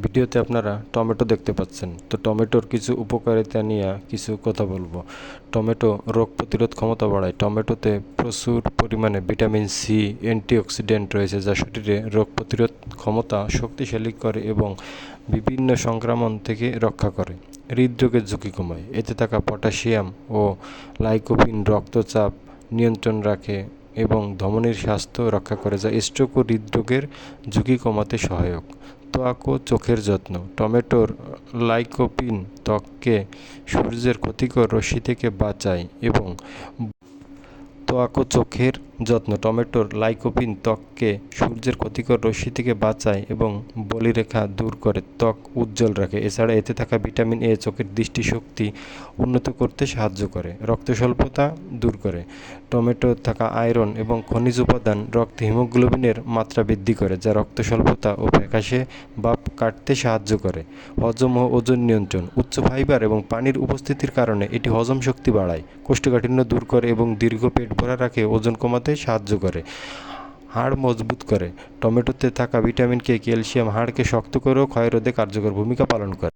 ভিডিওতে আপনারা টমেটো দেখতে পাচ্ছেন। তো টমেটোর কিছু উপকারিতা নিয়ে কিছু কথা বলবো। টমেটো রোগ প্রতিরোধ ক্ষমতা বাড়ায়। টমেটোতে প্রচুর পরিমাণে ভিটামিন সি, অ্যান্টিঅক্সিডেন্ট রয়েছে, যা শরীরে রোগ প্রতিরোধ ক্ষমতা শক্তিশালী করে এবং বিভিন্ন সংক্রমণ থেকে রক্ষা করে। হৃদরোগের ঝুঁকি কমায়। এতে থাকা পটাশিয়াম ও লাইকোপিন রক্তচাপ নিয়ন্ত্রণ রাখে এবং ধমনীর স্বাস্থ্য রক্ষা করে, যা স্ট্রোক ও হৃদরোগের ঝুঁকি কমাতে সহায়ক। ত্বক ও চোখের যত্ন। টমেটোর লাইকোপিন ত্বককে সূর্যের ক্ষতিকর রশ্মি থেকে বাঁচায় এবং ত্বক ও চোখের যত্ন। টমেটোর লাইকোপিন ত্বককে সূর্যের ক্ষতিকর রশ্মি থেকে বাঁচায় এবং বলিরেখা দূর করে ত্বক উজ্জ্বল রাখে। এছাড়া এতে থাকা ভিটামিন এ চোখের দৃষ্টিশক্তি উন্নত করতে সাহায্য করে, রক্ত স্বল্পতা দূর করে। টমেটোর থাকা আয়রন এবং খনিজ উপাদান রক্তে হিমোগ্লোবিনের মাত্রা বৃদ্ধি করে, যা রক্ত স্বল্পতা ও ফ্যাকাশে ভাব কাটতে সাহায্য করে। হজম ও ওজন নিয়ন্ত্রণ। উচ্চ ফাইবার এবং পানির উপস্থিতির কারণে এটি হজম শক্তি বাড়ায়, কোষ্ঠকাঠিন্য দূর করে এবং দীর্ঘ পেট ভরা রাখে, ওজন কমাতে সাহায্য করে। হাড় মজবুত করে। টমেটোতে থাকা ভিটামিন কে ক্যালসিয়াম হাড়কে শক্ত করে ও ক্ষয় রোধে কার্যকর ভূমিকা পালন করে।